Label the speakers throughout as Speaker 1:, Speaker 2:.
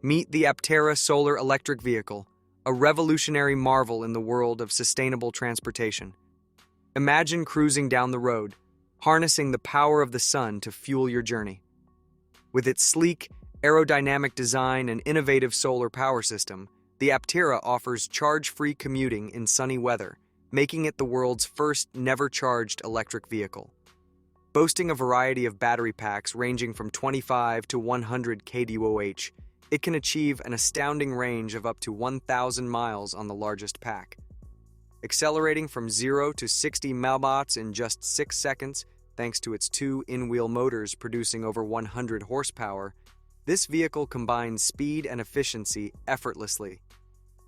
Speaker 1: Meet the Aptera solar electric vehicle, a revolutionary marvel in the world of sustainable transportation. Imagine cruising down the road, harnessing the power of the sun to fuel your journey. With its sleek, aerodynamic design and innovative solar power system, the Aptera offers charge-free commuting in sunny weather, making it the world's first never-charged electric vehicle. Boasting a variety of battery packs ranging from 25 to 100 kWh, it can achieve an astounding range of up to 1,000 miles on the largest pack. Accelerating from 0 to 60 mph in just 6 seconds, thanks to its two in-wheel motors producing over 100 horsepower, this vehicle combines speed and efficiency effortlessly.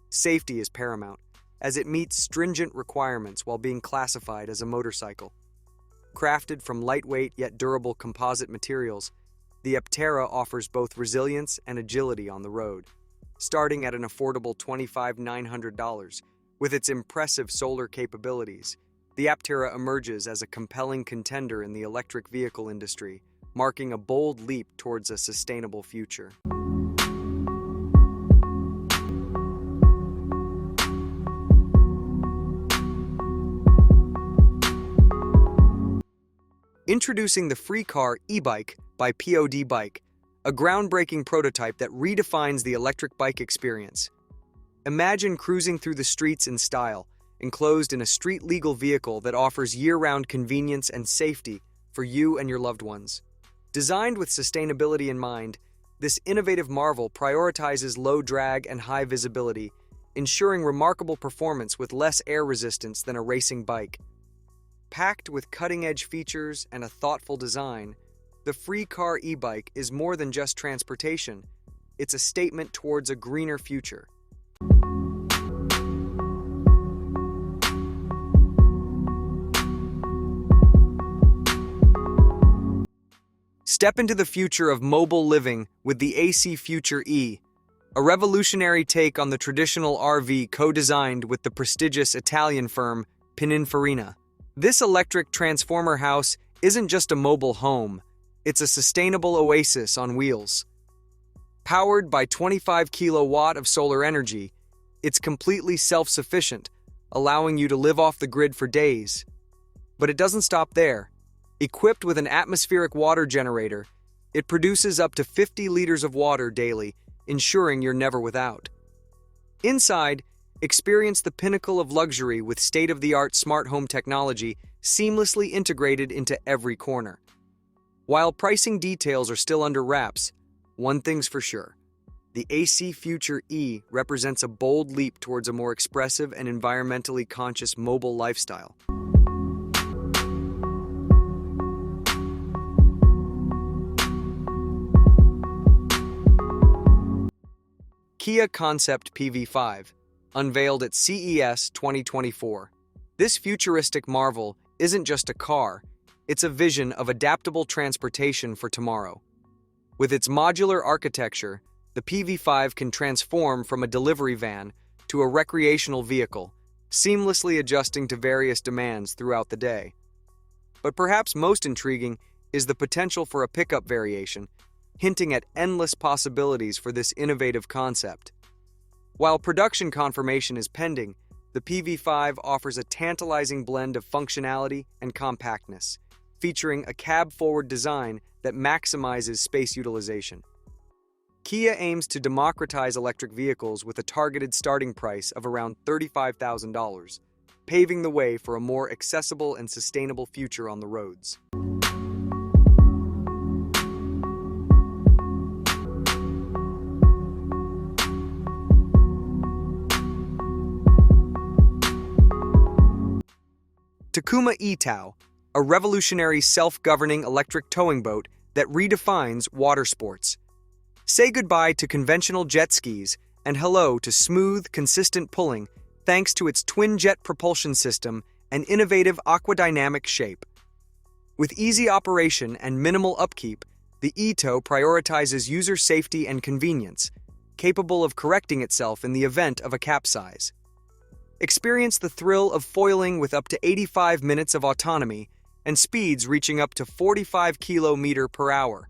Speaker 1: Safety is paramount, as it meets stringent requirements while being classified as a motorcycle. Crafted from lightweight yet durable composite materials, the Aptera offers both resilience and agility on the road. Starting at an affordable $25,900, with its impressive solar capabilities, the Aptera emerges as a compelling contender in the electric vehicle industry, marking a bold leap towards a sustainable future. Introducing the FRIKAR e-bike by POD Bike, a groundbreaking prototype that redefines the electric bike experience. Imagine cruising through the streets in style, enclosed in a street-legal vehicle that offers year-round convenience and safety for you and your loved ones. Designed with sustainability in mind, this innovative marvel prioritizes low drag and high visibility, ensuring remarkable performance with less air resistance than a racing bike. Packed with cutting-edge features and a thoughtful design, the FRIKAR e-bike is more than just transportation. It's a statement towards a greener future. Step into the future of mobile living with the AC Future E, a revolutionary take on the traditional RV co-designed with the prestigious Italian firm Pininfarina. This electric transformer house isn't just a mobile home, it's a sustainable oasis on wheels. Powered by 25 kilowatt of solar energy, it's completely self-sufficient, allowing you to live off the grid for days. But it doesn't stop there. Equipped with an atmospheric water generator, it produces up to 50 liters of water daily, ensuring you're never without. Inside, experience the pinnacle of luxury with state-of-the-art smart home technology seamlessly integrated into every corner. While pricing details are still under wraps, one thing's for sure. The AC Future E represents a bold leap towards a more expressive and environmentally conscious mobile lifestyle. Kia Concept PV5, unveiled at CES 2024. This futuristic marvel isn't just a car, it's a vision of adaptable transportation for tomorrow. With its modular architecture, the PV5 can transform from a delivery van to a recreational vehicle, seamlessly adjusting to various demands throughout the day. But perhaps most intriguing is the potential for a pickup variation, hinting at endless possibilities for this innovative concept. While production confirmation is pending, the PV5 offers a tantalizing blend of functionality and compactness, featuring a cab-forward design that maximizes space utilization. Kia aims to democratize electric vehicles with a targeted starting price of around $35,000, paving the way for a more accessible and sustainable future on the roads. Takuma E-Tow, a revolutionary self-governing electric towing boat that redefines water sports. Say goodbye to conventional jet skis and hello to smooth, consistent pulling thanks to its twin-jet propulsion system and innovative aquadynamic shape. With easy operation and minimal upkeep, the E-Tow prioritizes user safety and convenience, capable of correcting itself in the event of a capsize. Experience the thrill of foiling with up to 85 minutes of autonomy and speeds reaching up to 45 km/h.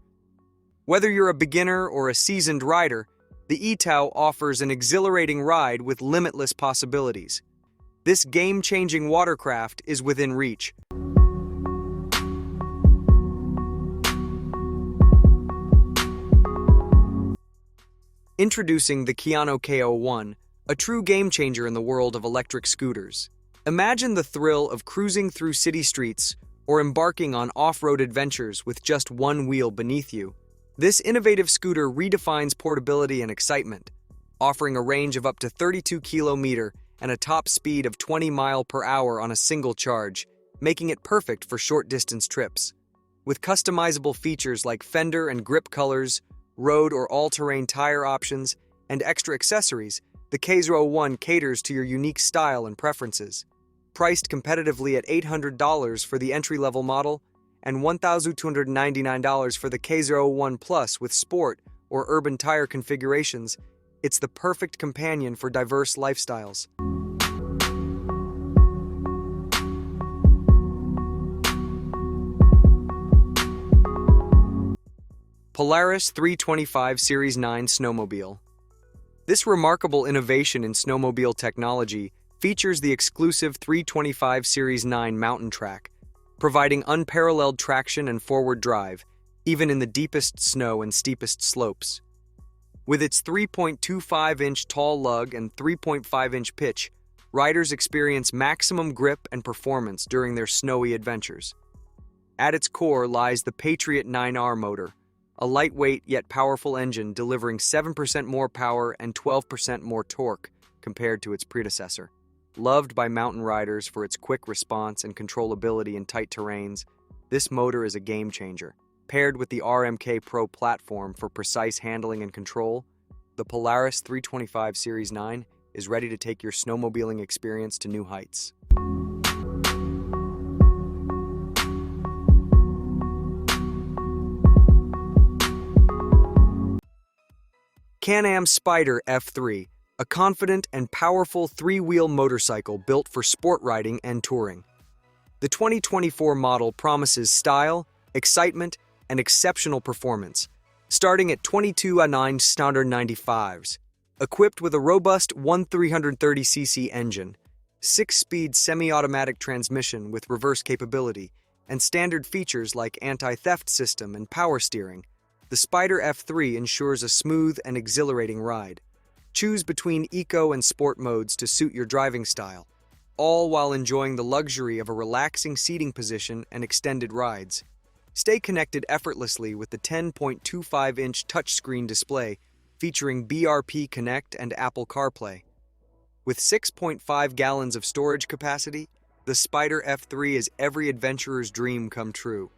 Speaker 1: Whether you're a beginner or a seasoned rider, The E-Tow offers an exhilarating ride with limitless possibilities. This game-changing watercraft is within reach. Introducing the Kiwano K01, a true game-changer in the world of electric scooters. Imagine the thrill of cruising through city streets or embarking on off-road adventures with just one wheel beneath you. This innovative scooter redefines portability and excitement, offering a range of up to 32 km and a top speed of 20 miles per hour on a single charge, making it perfect for short-distance trips. With customizable features like fender and grip colors, road or all-terrain tire options, and extra accessories, the K01 caters to your unique style and preferences. Priced competitively at $800 for the entry-level model and $1,299 for the K01 Plus with sport or urban tire configurations, it's the perfect companion for diverse lifestyles. Polaris 325 Series 9 Snowmobile. This remarkable innovation in snowmobile technology features the exclusive 325 Series 9 mountain track, providing unparalleled traction and forward drive, even in the deepest snow and steepest slopes. With its 3.25-inch tall lug and 3.5-inch pitch, riders experience maximum grip and performance during their snowy adventures. At its core lies the Patriot 9R motor, a lightweight yet powerful engine delivering 7% more power and 12% more torque compared to its predecessor. Loved by mountain riders for its quick response and controllability in tight terrains, this motor is a game-changer. Paired with the RMK Pro platform for precise handling and control, the Polaris 325 Series 9 is ready to take your snowmobiling experience to new heights. Can-Am Spyder F3, a confident and powerful three-wheel motorcycle built for sport riding and touring. The 2024 model promises style, excitement, and exceptional performance, starting at 22,900 standard 95s. Equipped with a robust 1330cc engine, 6-speed semi-automatic transmission with reverse capability, and standard features like anti-theft system and power steering, the Spyder F3 ensures a smooth and exhilarating ride. Choose between eco and sport modes to suit your driving style, all while enjoying the luxury of a relaxing seating position and extended rides. Stay connected effortlessly with the 10.25-inch touchscreen display featuring BRP Connect and Apple CarPlay. With 6.5 gallons of storage capacity, the Spyder F3 is every adventurer's dream come true.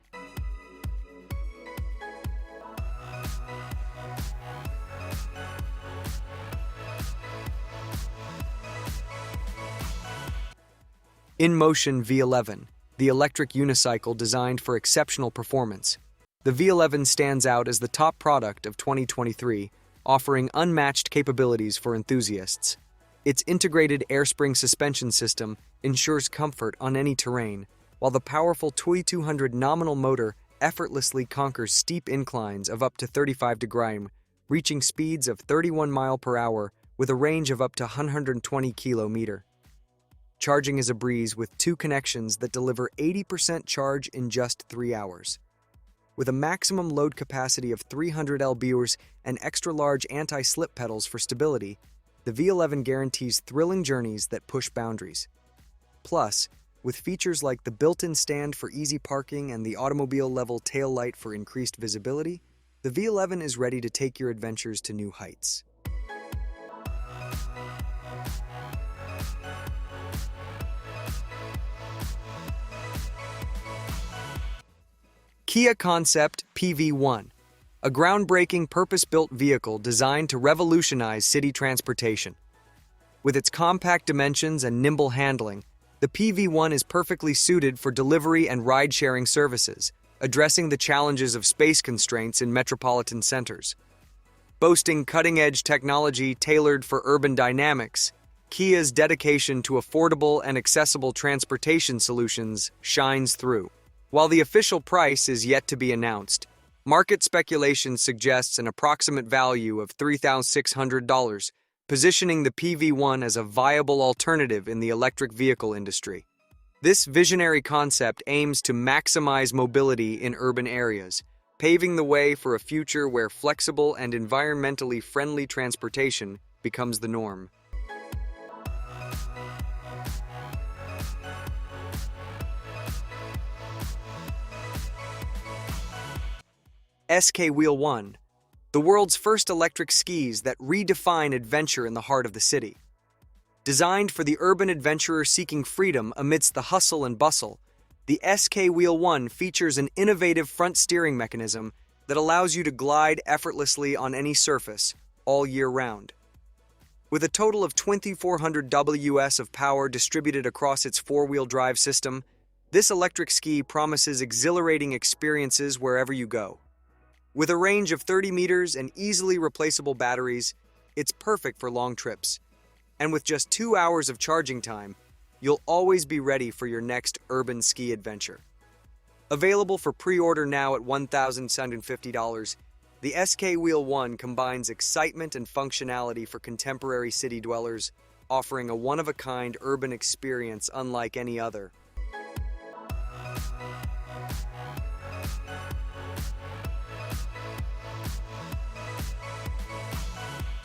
Speaker 1: Inmotion V11, the electric unicycle designed for exceptional performance. The V11 stands out as the top product of 2023, offering unmatched capabilities for enthusiasts. Its integrated airspring suspension system ensures comfort on any terrain, while the powerful 2200 nominal motor effortlessly conquers steep inclines of up to 35 degrees, reaching speeds of 31 miles per hour with a range of up to 120 kilometers. Charging is a breeze with 2 connections that deliver 80% charge in just 3 hours. With a maximum load capacity of 300 lbs and extra-large anti-slip pedals for stability, the V11 guarantees thrilling journeys that push boundaries. Plus, with features like the built-in stand for easy parking and the automobile-level taillight for increased visibility, the V11 is ready to take your adventures to new heights. Kia Concept PV1, a groundbreaking purpose-built vehicle designed to revolutionize city transportation. With its compact dimensions and nimble handling, the PV1 is perfectly suited for delivery and ride-sharing services, addressing the challenges of space constraints in metropolitan centers. Boasting cutting-edge technology tailored for urban dynamics, Kia's dedication to affordable and accessible transportation solutions shines through. While the official price is yet to be announced, Market speculation suggests an approximate value of $3,600, positioning the PV1 as a viable alternative in the electric vehicle industry. This visionary concept aims to maximize mobility in urban areas, paving the way for a future where flexible and environmentally friendly transportation becomes the norm. SK-Wheel 1, the world's first electric skis that redefine adventure in the heart of the city. Designed for the urban adventurer seeking freedom amidst the hustle and bustle, the SK-Wheel 1 features an innovative front steering mechanism that allows you to glide effortlessly on any surface, all year round. With a total of 2,400 WS of power distributed across its four-wheel drive system, this electric ski promises exhilarating experiences wherever you go. With a range of 30 meters and easily replaceable batteries, it's perfect for long trips. And with just 2 hours of charging time, you'll always be ready for your next urban ski adventure. Available for pre-order now at $1,750, the SK-Wheel 1 combines excitement and functionality for contemporary city dwellers, offering a one-of-a-kind urban experience unlike any other.